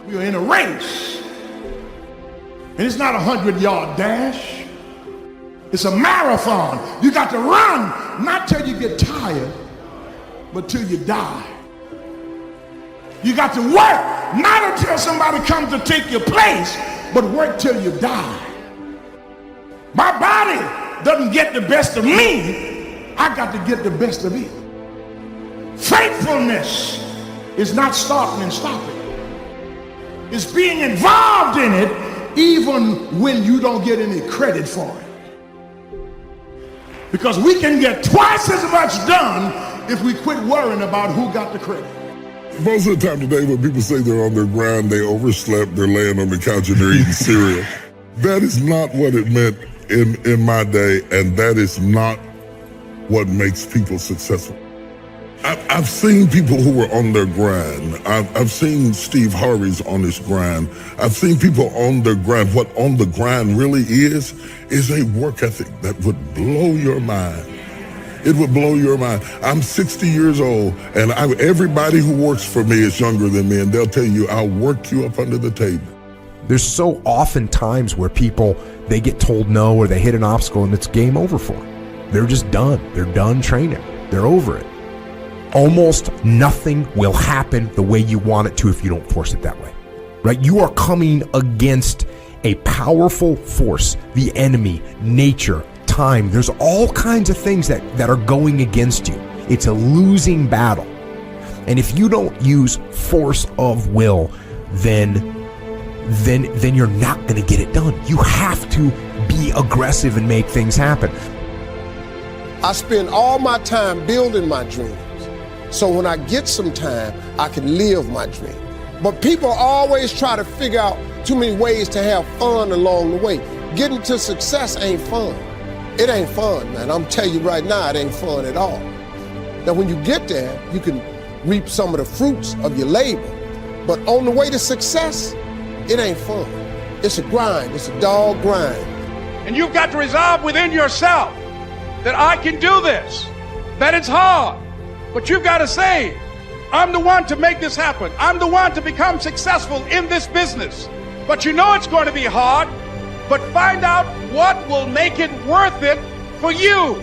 We are in a race. And it's not a 100-yard dash. It's a marathon. You got to run, not till you get tired, but till you die. You got to work, not until somebody comes to take your place, but work till you die. My body doesn't get the best of me. I got to get the best of it. Faithfulness is not starting and stopping. It's being involved in it even when you don't get any credit for it. Because we can get twice as much done if we quit worrying about who got the credit. Most of the time today when people say they're on their grind, they overslept, they're laying on the couch and they're eating cereal. That is not what it meant in my day, and that is not what makes people successful. I've seen people who were on their grind. I've seen Steve Harvey's on his grind. I've seen people on their grind. What on the grind really is a work ethic that would blow your mind. It would blow your mind. I'm 60 years old, and everybody who works for me is younger than me, and they'll tell you, I'll work you up under the table. There's so often times where people, they get told no or they hit an obstacle and it's game over for them. They're just done. They're done training. They're over it. Almost nothing will happen the way you want it to if you don't force it that way, right? You are coming against a powerful force, the enemy, nature, time. There's all kinds of things that are going against you. It's a losing battle. And if you don't use force of will, then you're not going to get it done. You have to be aggressive and make things happen. I spend all my time building my dreams. So when I get some time, I can live my dream. But people always try to figure out too many ways to have fun along the way. Getting to success ain't fun. It ain't fun, man. I'm telling you right now, it ain't fun at all. Now, when you get there, you can reap some of the fruits of your labor. But on the way to success, it ain't fun. It's a grind. It's a dog grind. And you've got to resolve within yourself that I can do this, that it's hard. But you've got to say, I'm the one to make this happen. I'm the one to become successful in this business. But you know it's going to be hard, but find out what will make it worth it for you.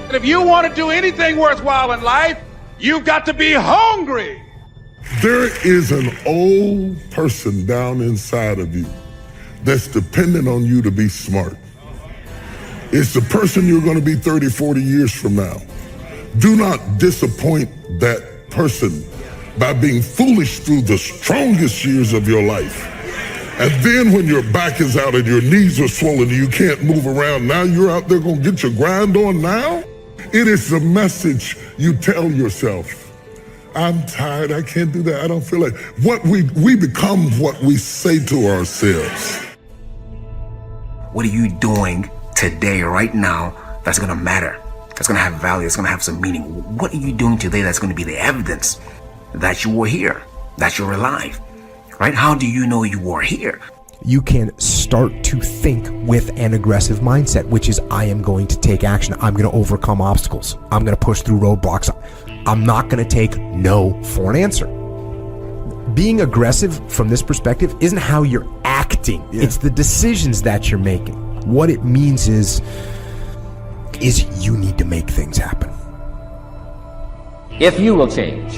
And if you want to do anything worthwhile in life, you've got to be hungry. There is an old person down inside of you that's dependent on you to be smart. It's the person you're going to be 30, 40 years from now. Do not disappoint that person by being foolish through the strongest years of your life. And then when your back is out and your knees are swollen and you can't move around, now you're out there going to get your grind on now? It is the message you tell yourself. I'm tired, I can't do that, I don't feel like. What we become what we say to ourselves. What are you doing today, right now, that's going to matter? That's going to have value, it's going to have some meaning. What are you doing today that's going to be the evidence that you were here, that you're alive, right? How do you know you are here? You can start to think with an aggressive mindset, which is I am going to take action. I'm going to overcome obstacles. I'm going to push through roadblocks. I'm not going to take no for an answer. Being aggressive from this perspective isn't how you're acting. Yeah. It's the decisions that you're making. What it means is you need to make things happen. If you will change,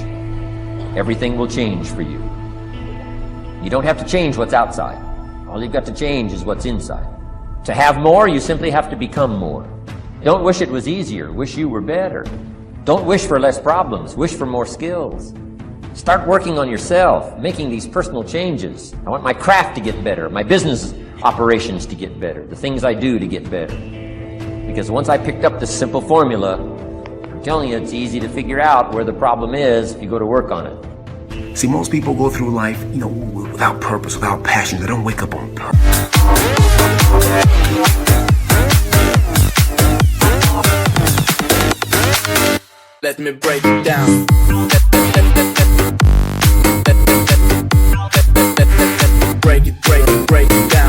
everything will change for you. You don't have to change what's outside. All you've got to change is what's inside. To have more, you simply have to become more. Don't wish it was easier, wish you were better. Don't wish for less problems, wish for more skills. Start working on yourself, making these personal changes. I want my craft to get better, my business operations to get better, the things I do to get better. Because once I picked up this simple formula, I'm telling you, it's easy to figure out where the problem is if you go to work on it. See, most people go through life, without purpose, without passion. They don't wake up on purpose. Let me break it down. Break it down.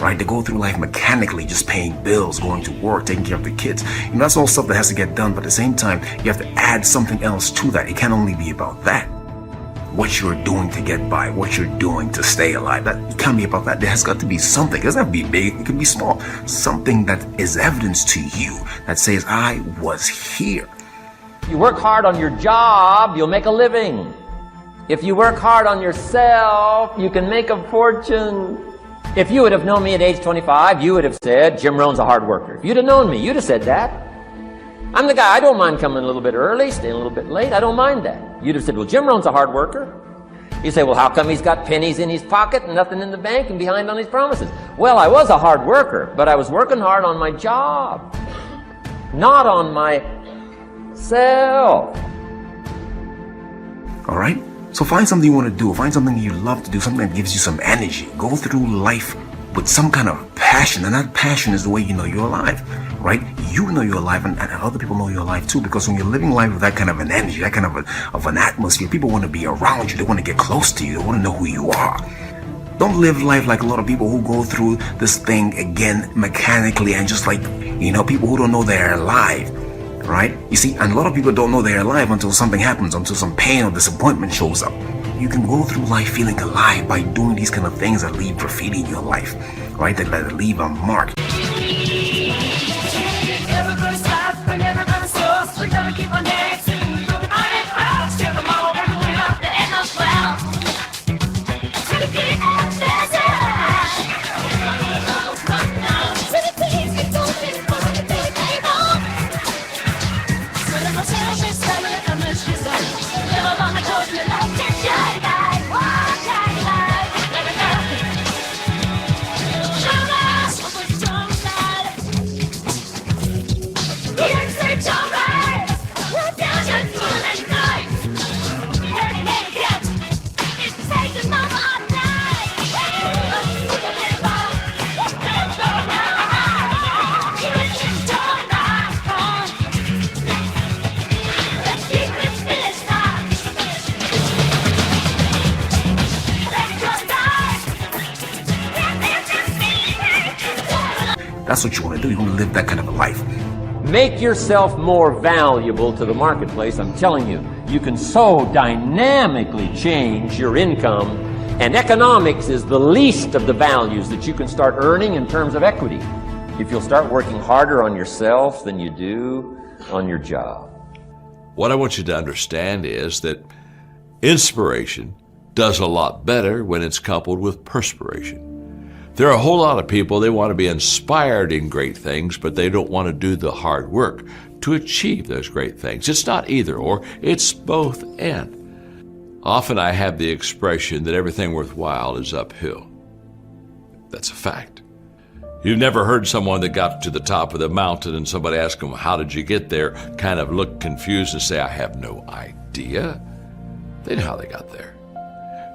right? They go through life mechanically, just paying bills, going to work, taking care of the kids. You know, that's all stuff that has to get done. But at the same time, you have to add something else to that. It can't only be about that. What you're doing to get by, what you're doing to stay alive. That it can't be about that. There has got to be something. It doesn't have to be big. It can be small. Something that is evidence to you that says, I was here. If you work hard on your job, you'll make a living. If you work hard on yourself, you can make a fortune. If you would have known me at age 25, you would have said, Jim Rohn's a hard worker. If you'd have known me, you'd have said that. I'm the guy, I don't mind coming a little bit early, staying a little bit late, I don't mind that. You'd have said, well, Jim Rohn's a hard worker. You say, well, how come he's got pennies in his pocket and nothing in the bank and behind on his promises? Well, I was a hard worker, but I was working hard on my job, not on myself. All right? So find something you want to do, find something you love to do, something that gives you some energy. Go through life with some kind of passion, and that passion is the way you know you're alive, right? You know you're alive, and other people know you're alive too, because when you're living life with that kind of an energy, that kind of an atmosphere, people want to be around you, they want to get close to you, they want to know who you are. Don't live life like a lot of people who go through this thing again mechanically and just like, you know, people who don't know they're alive, right? You see, and a lot of people don't know they're alive until something happens, until some pain or disappointment shows up. You can go through life feeling alive by doing these kind of things that leave graffiti in your life, right? That leave a mark. Everybody's life, and everybody's source. We gotta keep on dancing. Moving on and proud. Still the more we're moving up the end of cloud. To the beat of the desert. To the things we don't think for the day they know. So the most selfish time of the mission. Never long I told you like to shine light. Walk shine light. Let it go. Show us what we're strong side. Here's the job, right? We're down to full and night. Heavy head get. It's taking mama all night. Look at it all. Let's go now. Here's the job, right? Let's keep it finished now. Let's go die. That's what you want to do. You want to live that kind of a life. Make yourself more valuable to the marketplace. I'm telling you, you can so dynamically change your income, and economics is the least of the values that you can start earning in terms of equity if you'll start working harder on yourself than you do on your job. What I want you to understand is that inspiration does a lot better when it's coupled with perspiration. There are a whole lot of people, they want to be inspired in great things, but they don't want to do the hard work to achieve those great things. It's not either or, it's both and. Often I have the expression that everything worthwhile is uphill. That's a fact. You've never heard someone that got to the top of the mountain and somebody asked them, how did you get there? Kind of look confused and say, I have no idea. They know how they got there.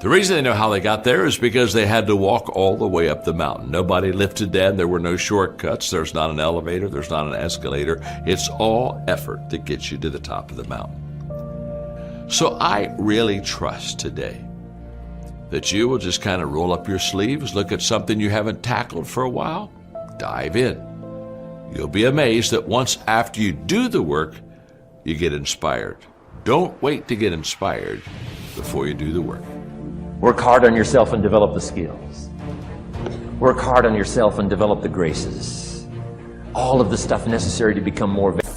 The reason they know how they got there is because they had to walk all the way up the mountain. Nobody lifted them. There were no shortcuts. There's not an elevator. There's not an escalator. It's all effort that gets you to the top of the mountain. So I really trust today that you will just kind of roll up your sleeves, look at something you haven't tackled for a while, dive in. You'll be amazed that once after you do the work, you get inspired. Don't wait to get inspired before you do the work. Work hard on yourself and develop the skills. Work hard on yourself and develop the graces. All of the stuff necessary to become more valuable.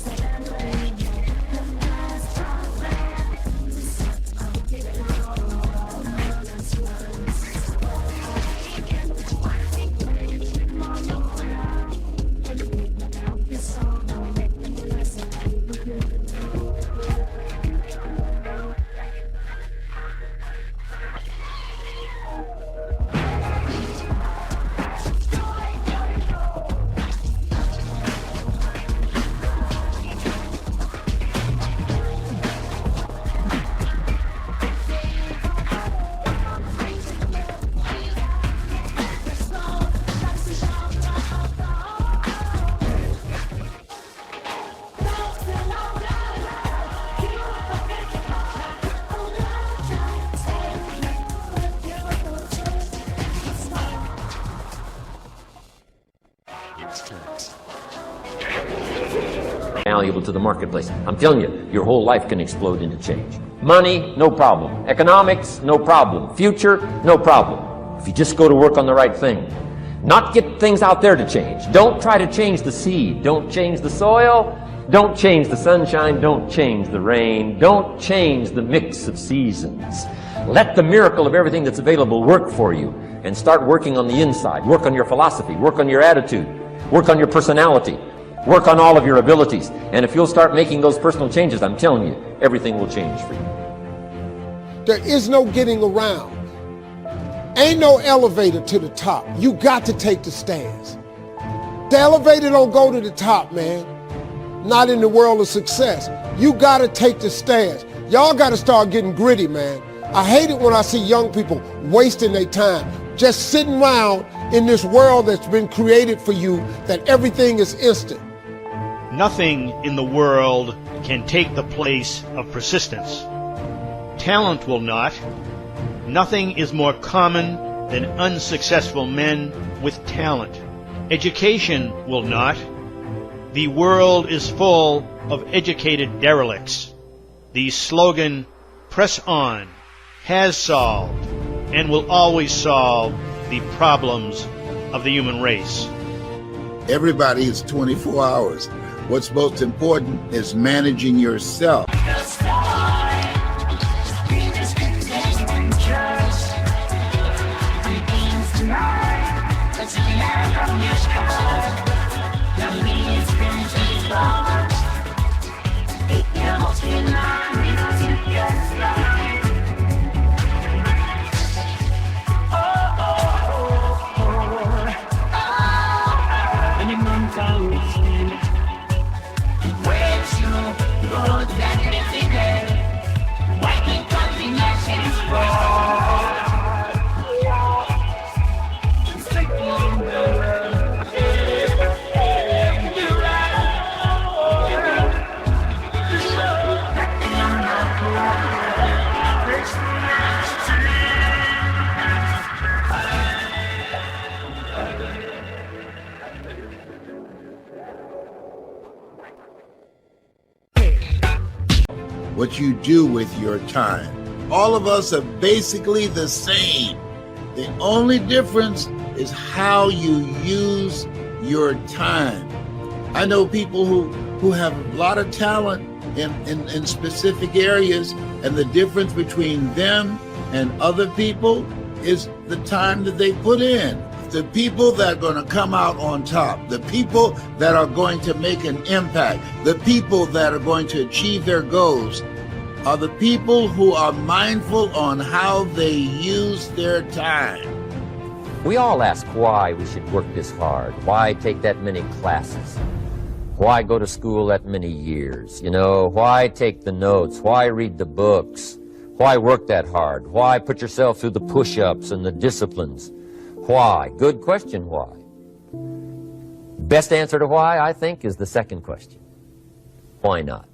valuable to the marketplace. I'm telling you, your whole life can explode into change. Money, no problem. Economics, no problem. Future, no problem. If you just go to work on the right thing. Not get things out there to change. Don't try to change the seed. Don't change the soil. Don't change the sunshine. Don't change the rain. Don't change the mix of seasons. Let the miracle of everything that's available work for you, and start working on the inside. Work on your philosophy. Work on your attitude. Work on your personality. Work on all of your abilities. And if you'll start making those personal changes, I'm telling you, everything will change for you. There is no getting around. Ain't no elevator to the top. You got to take the stairs. The elevator don't go to the top, man. Not in the world of success. You got to take the stairs. Y'all got to start getting gritty, man. I hate it when I see young people wasting their time, just sitting around in this world that's been created for you, that everything is instant. Nothing in the world can take the place of persistence. Talent will not. Nothing is more common than unsuccessful men with talent. Education will not. The world is full of educated derelicts. The slogan, "Press on," has solved and will always solve the problems of the human race. Everybody is 24 hours. What's most important is managing yourself. What you do with your time. All of us are basically the same. The only difference is how you use your time. I know people who have a lot of talent in specific areas, and the difference between them and other people is the time that they put in. The people that are going to come out on top, the people that are going to make an impact, the people that are going to achieve their goals are the people who are mindful on how they use their time. We all ask why we should work this hard, why take that many classes, why go to school that many years, why take the notes, why read the books, why work that hard, why put yourself through the push-ups and the disciplines, why? Good question, why? Best answer to why, I think, is the second question. Why not?